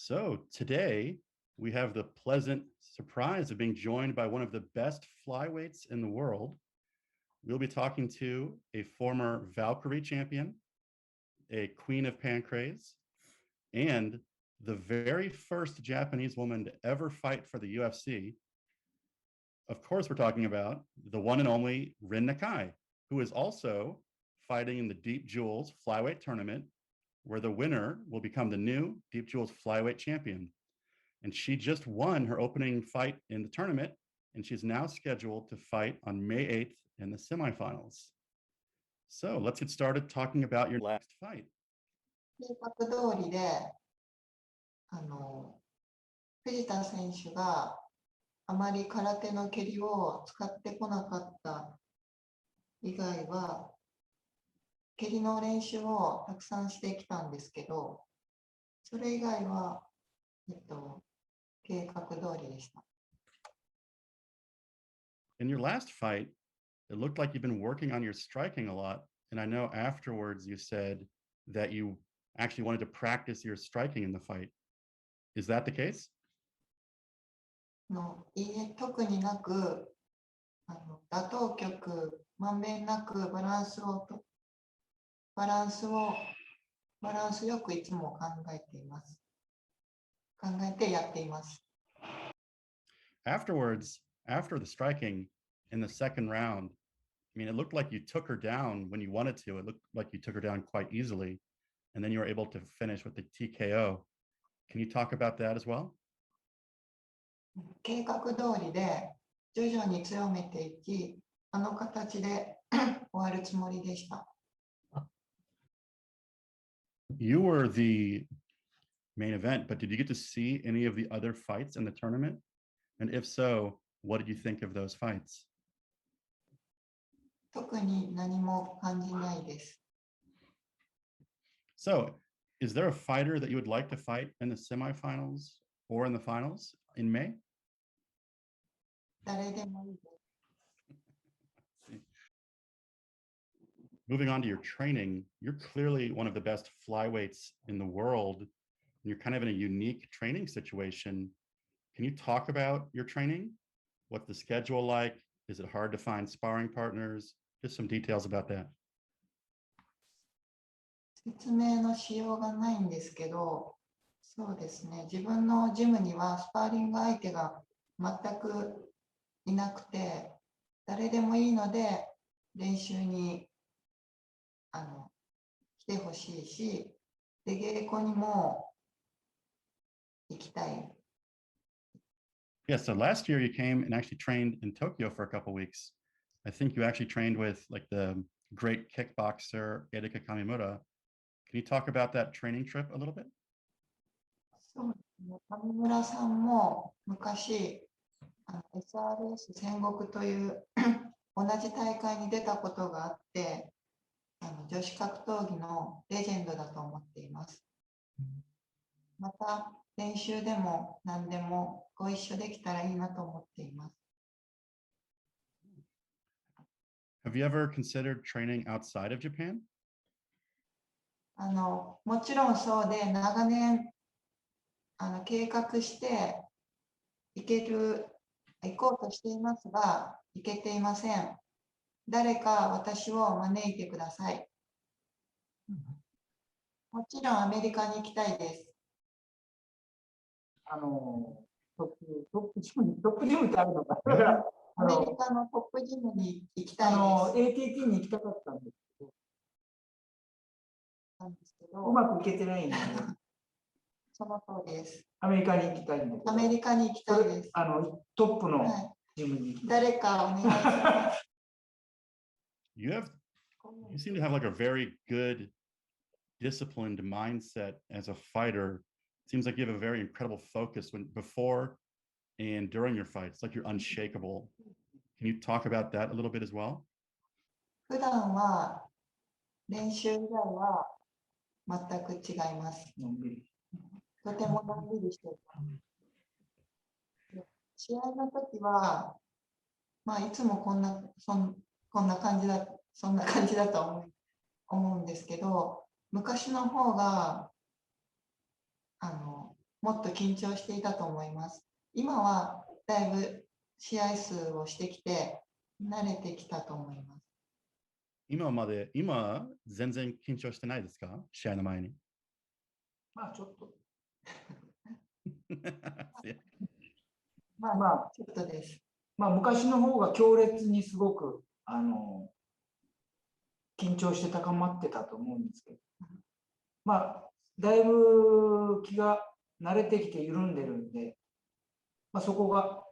So today we have the pleasant surprise of being joined by one of the best flyweights in the world. We'll be talking to a former Valkyrie champion, a queen of Pancrase, and the very first Japanese woman to ever fight for the UFC. Of course, we're talking about the one and only Rin Nakai, who is also fighting in the Deep Jewels flyweight tournament, where the winner will become the new Deep Jewels flyweight champion. And she just won her opening fight in the tournament, and she's now scheduled to fight on May 8th in the semifinals. So let's get started talking about your last fight. 計画通りで、藤田選手があまり空手の蹴りを使ってこなかった以外は、蹴りの練習をたくさんしてきたんですけど、それ以外は、計画通りでした。In your last fight, it looked like you've been working on your striking a lot. And I know afterwards you said that you actually wanted to practice your striking in the fight. Is that the case? いいえ、特になく、打倒局、まんべんなくバランスよくいつも考えています。考えてやっています。Afterwards, after the striking in the second round, I mean, it looked like you took her down when you wanted to. It looked like you took her down quite easily. And then you were able to finish with the TKO. Can you talk about that as well? 計画通りで徐々に強めていき、あの形で終わるつもりでした。You were the main event, but did you get to see any of the other fights in the tournament? And if so, what did you think of those fights? 特に何も感じないです。So, is there a fighter that you would like to fight in the semifinals or in the finals in May? 誰でもいいです。Moving on to your training, you're clearly one of the best flyweights in the world. You're kind of in a unique training situation. Can you talk about your training? What's the schedule like? Is it hard to find sparring partners? Just some details about that. 説明のしようがないんですけど、そうですね、自分のジムにはスパーリング相手が全くいなくて、誰でもいいので練習に来てほしいし、で、稽古にも行きたい。Yeah, so last year you came and actually trained in Tokyo for a couple of weeks. I think you actually trained with like the great kickboxer Erika Kamimura. Can you talk about that training trip a little bit? そうですね、上村さんも昔、SRS 戦国という同じ大会に出たことがあって、女子格闘技のレジェンドだと思っています。また練習でも何でもご一緒できたらいいなと思っています。Have you ever considered training outside of Japan? もちろんそうで、長年計画して行こうとしていますが、行けていません。誰か私を招いてください。もちろんアメリカに行きたいです。トップジムってあるのか。アメリカのトップジムに行きたいです。ATT に行きたかったんですけど、うまくいけてないんで。その通りです。アメリカに行きたいんで。アメリカに行きたいです。トップのジムに。誰かお願いします。You seem to have like a very good, disciplined mindset as a fighter. It seems like you have a very incredible focus before and during your fights. It's like you're unshakable. Can you talk about that a little bit as well? 普段は練習以外は全く違います。とてものんびりしています。試合の時は、いつもそんな感じだと思うんですけど、昔の方がももっと緊張していたと思います。今はだいぶ試合数をしてきて慣れてきたと思います。今、全然緊張してないですか？試合の前に。まあちょっと、まあ、まあ、ちょっとです。まあ昔の方が強烈にすごく、緊張して高まってたと思うんですけど、まあ、だいぶ気が慣れてきて緩んでるんで、まあ、そこが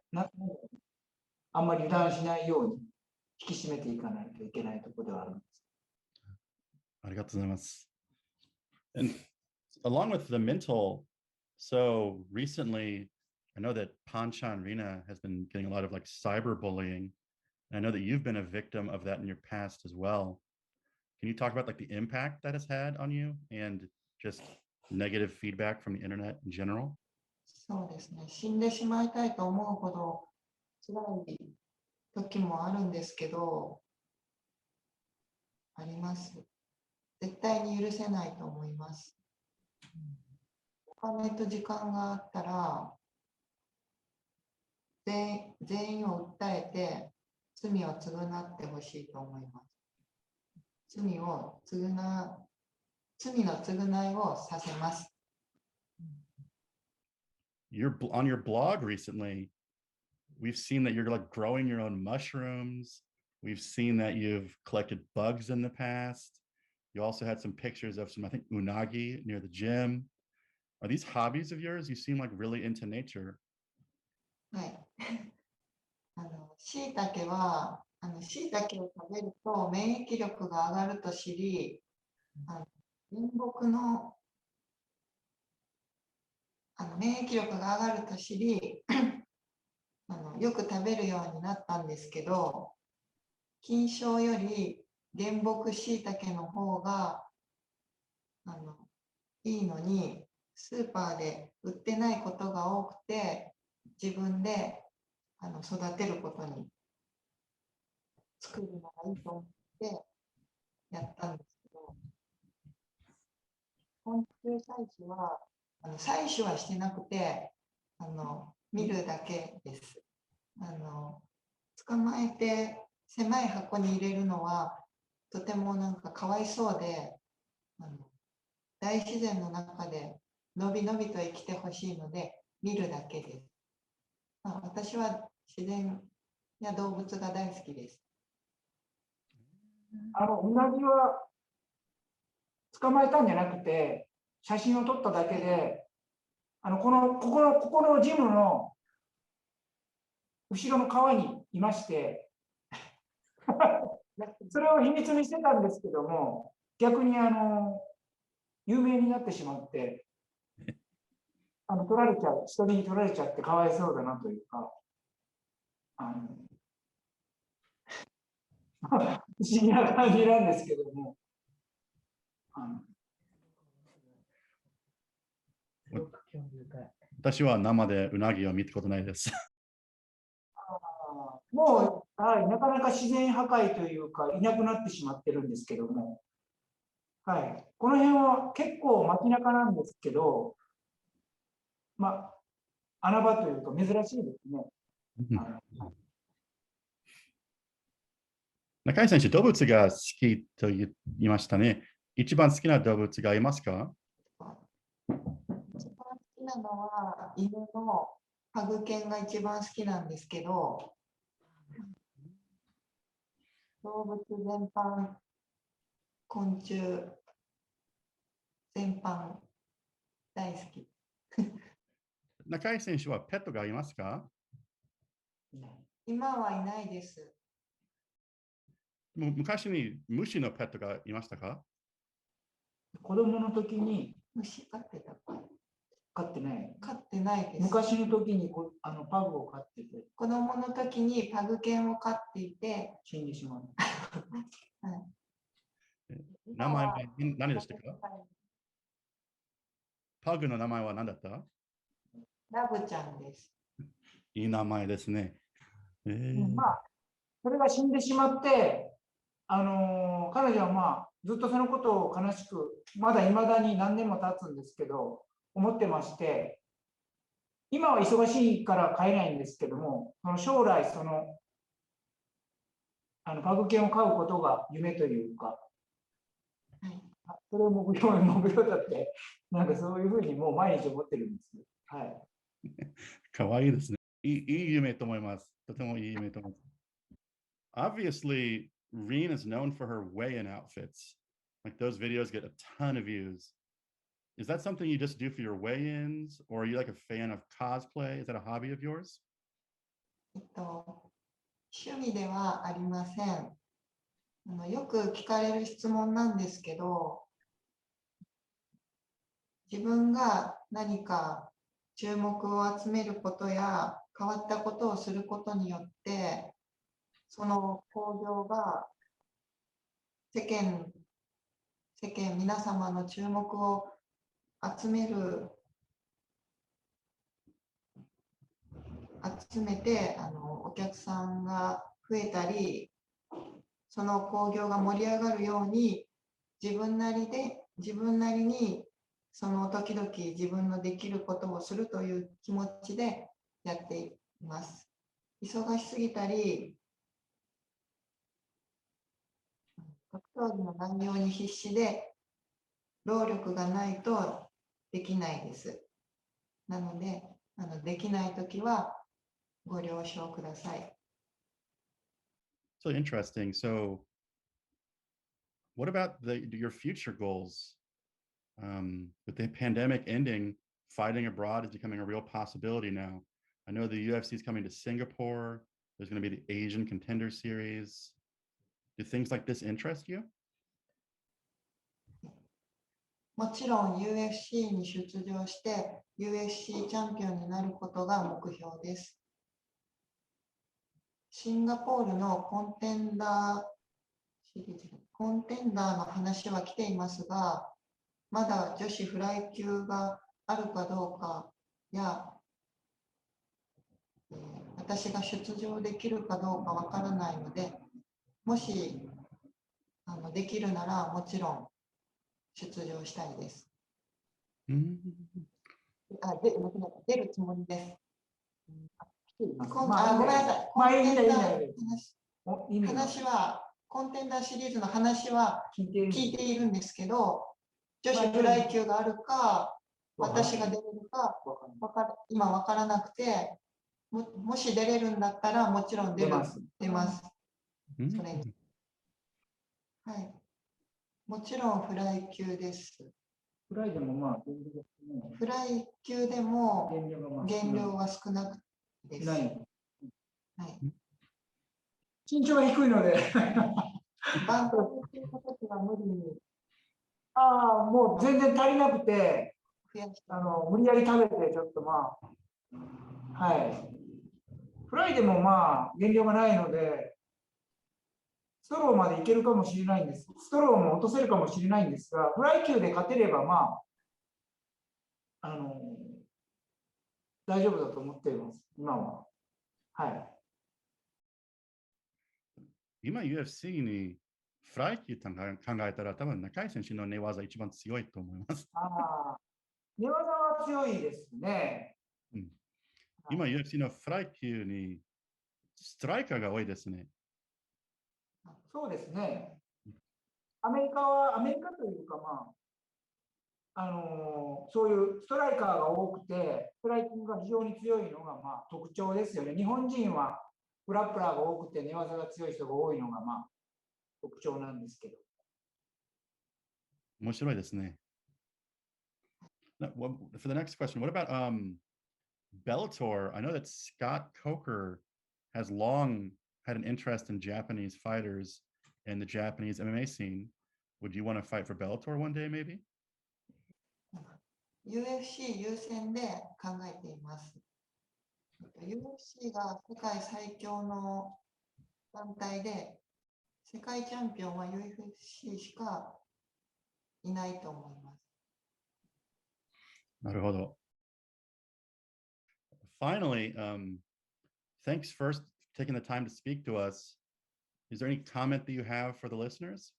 あんまり油断しないように引き締めていかないといけないところではあるんです。ありがとうございます。And along with the mental, so recently, I know that Panchan Rina has been getting a lot of like cyberbullying. And I know that you've been a victim of that in your past as well. Can you talk about like the impact that has had on you and just negative feedback from the internet in general? そうですね。死んでしまいたいと思うほど辛い時もあるんですけど、あります。絶対に許せないと思います。お金と時間があったら、全員を訴えて罪を償ってほしいと思います。罪の償いをさせます。On your blog recently, we've seen that you're like growing your own mushrooms. We've seen that you've collected bugs in the past. You also had some pictures of some, I think, unagi near the gym. Are these hobbies of yours? You seem like really into nature. はい。しいたけは、しいたけを食べると免疫力が上がると知り、原木の免疫力が上がると知りよく食べるようになったんですけど、菌床より原木しいたけの方がいいのに、スーパーで売ってないことが多くて、自分で育てることに作るのがいいと思ってやったんですけど、昆虫採取は採取はしてなくて見るだけです。捕まえて狭い箱に入れるのはとてもなんかかわいそうで、大自然の中でのびのびと生きてほしいので見るだけです。私は自然や動物が大好きです。うなぎは捕まえたんじゃなくて、写真を撮っただけで、ここのジムの後ろの川にいまして、それを秘密にしてたんですけども、逆に有名になってしまって、取られちゃう、人に取られちゃってかわいそうだなというか、不思議な感じなんですけども。私は生でうなぎを見たことないです。もう、はい、なかなか自然破壊というか、いなくなってしまってるんですけども、はい、この辺は結構街中なんですけど、まあ、穴場というか珍しいですね。中井選手、動物が好きと言いましたね。一番好きな動物がいますか？一番好きなのは犬のパグ犬が一番好きなんですけど、動物全般、昆虫全般大好き。中井選手はペットがいますか？今はいないです。昔に虫のペットがいましたか？子供の時に虫飼ってたか？飼ってない。飼ってないです。昔の時にパグを飼ってて。子供の時にパグ犬を飼っていて死んでしまう。はい、名前は何でしたか？パグの名前は何だった？ラブちゃんです。いい名前ですね。まあ、それが死んでしまって、彼女はまあずっとそのことを悲しく、まだいまだに何年も経つんですけど、思ってまして、今は忙しいから買えないんですけども、その将来パグ犬を飼うことが夢というか、はい、それを目標だって、なんかそういうふうにもう毎日思ってるんです。はい。かわいいですね。いい夢と思います。とてもいい夢と思います。Obviously, Reen is known for her weigh-in outfits. Like those videos get a ton of views. Is that something you just do for your weigh-ins, or are you like a fan of cosplay? Is that a hobby of yours? 趣味ではありません。よく聞かれる質問なんですけど、自分が何か注目を集めることや変わったことをすることによって、その興行が世間、皆様の注目を集めてお客さんが増えたり、その興行が盛り上がるように自分なりにその時々自分のできることをするという気持ちでやっています。忙しすぎたり、格闘技の内容に必死で労力がないとできないです。なので、できないときはご了承ください。So interesting. So, what about your future goals? With the pandemic ending, fighting abroad is becoming a real possibility now. I know the UFC is coming to Singapore. There's going to be the Asian Contender Series. Do things like this interest you? もちろん UFC に出場して UFC チャンピオンになることが目標です。シンガポールのコンテンダーの話は来ていますが、まだ女子フライ級があるかどうかや、私が出場できるかどうかわからないので、もしできるならもちろん出場したいです。出るつもりです。ごめんなさい。まあいいんだいいんだ話は、コンテンダーシリーズの話は聞いているんですけど、女子フライ級があるか、私が出れるか、今わからなくて、もし出れるんだったらもちろん出ます。それに。はい。もちろんフライ級です。フライでもまあ、フライ級でも減量が少なくてです。はい。身長が低いので。バンコクっていう形は無理に。もう全然足りなくて、無理やり食べて、ちょっとまあ、はい。フライでもまあ、減量がないので、ストローまでいけるかもしれないんです。ストローも落とせるかもしれないんですが、フライ級で勝てれば、まあ、大丈夫だと思っています、今は。はい。今 UFC にフライ級考えたら多分中井選手の寝技一番強いと思います。寝技は強いですね。今 UFC のフライ級にストライカーが多いですね。そうですね。アメリカというか、まあ、そういうストライカーが多くて、ストライキングが非常に強いのが、まあ、特徴ですよね。日本人はグラップラーが多くて寝技が強い人が多いのが、まあ、特徴なんですけど。面白いですね。For the next question, what about Bellator? I know that Scott Coker has long had an interest in Japanese fighters and the Japanese MMA scene. Would you want to fight for Bellator one day, maybe? UFC 優先で考えています。UFC が世界最強の団体で、世界チャンピオンは UFC しかいないと思います。なるほど。Finally, thanks first for taking the time to speak to us. Is there any comment that you have for the listeners?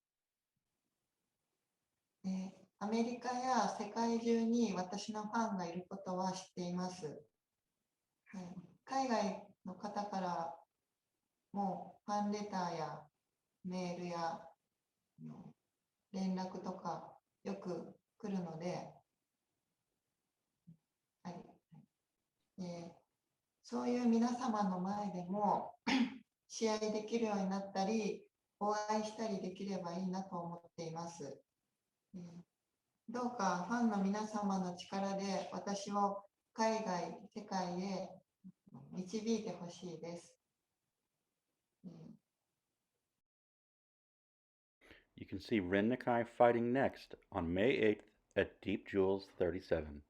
アメリカや世界中に私のファンがいることは知っています。はい、海外の方からもファンレターやメールや連絡とかよく来るので、はい、そういう皆様の前でも試合できるようになったり、お会いしたりできればいいなと思っています。どうかファンの皆様の力で私を海外、世界へ導いてほしいです。You can see Ren Nakai fighting next on May 8th at Deep Jewels 37.